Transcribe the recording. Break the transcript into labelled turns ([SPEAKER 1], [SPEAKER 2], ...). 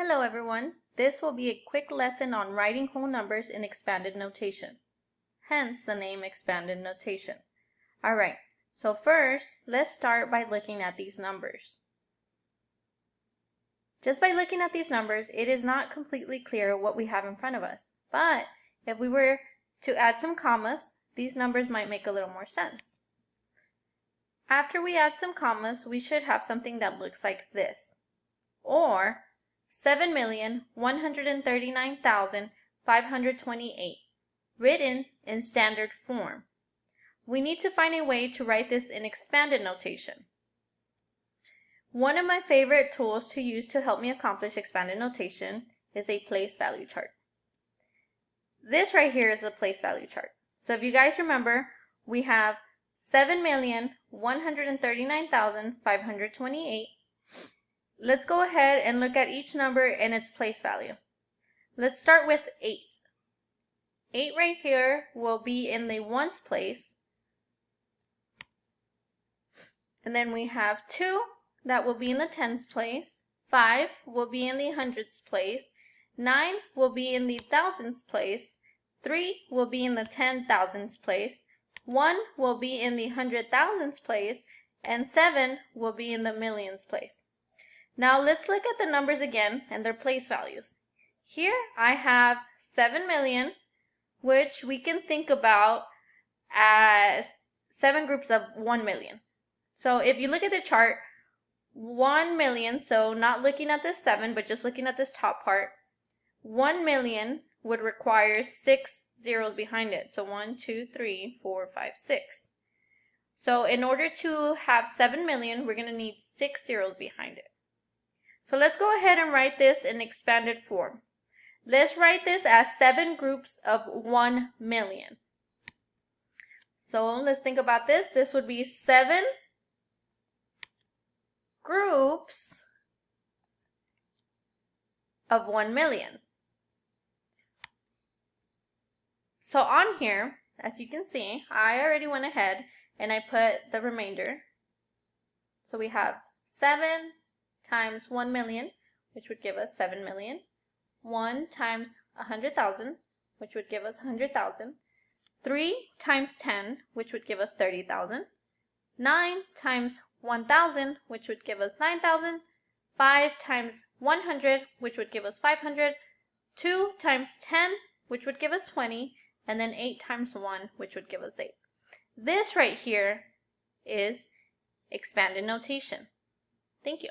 [SPEAKER 1] Hello everyone, this will be a quick lesson on writing whole numbers in expanded notation, hence the name expanded notation. Alright, so first let's start by looking at these numbers. Just by looking at these numbers, it is not completely clear what we have in front of us, but if we were to add some commas, these numbers might make a little more sense. After we add some commas, we should have something that looks like this, or 7,139,528, written in standard form. We need to find a way to write this in expanded notation. One of my favorite tools to use to help me accomplish expanded notation is a place value chart. This right here is a place value chart. So if you guys remember, we have 7,139,528. Let's go ahead and look at each number and its place value. Let's start with 8. 8 right here will be in the ones place. And then we have 2 that will be in the tens place. 5 will be in the hundreds place. 9 will be in the thousands place. 3 will be in the 10,000s place. 1 will be in the 100,000s place. And 7 will be in the millions place. Now let's look at the numbers again and their place values. Here I have 7 million, which we can think about as 7 groups of 1 million. So if you look at the chart, 1 million, so not looking at this 7, but just looking at this top part, 1 million would require 6 zeros behind it. So 1, 2, 3, 4, 5, 6. So in order to have 7 million, we're going to need 6 zeros behind it. So let's go ahead and write this in expanded form. Let's write this as 7 groups of 1 million. So let's think about this. This would be 7 groups of 1 million. So on here, as you can see, I already went ahead and I put the remainder. So we have 7 times 1 million, which would give us 7 million. 1 times 100,000, which would give us 100,000. 3 times 10, which would give us 30,000. 9 times 1,000, which would give us 9,000. 5 times 100, which would give us 500. 2 times 10, which would give us 20. And then 8 times 1, which would give us 8. This right here is expanded notation. Thank you.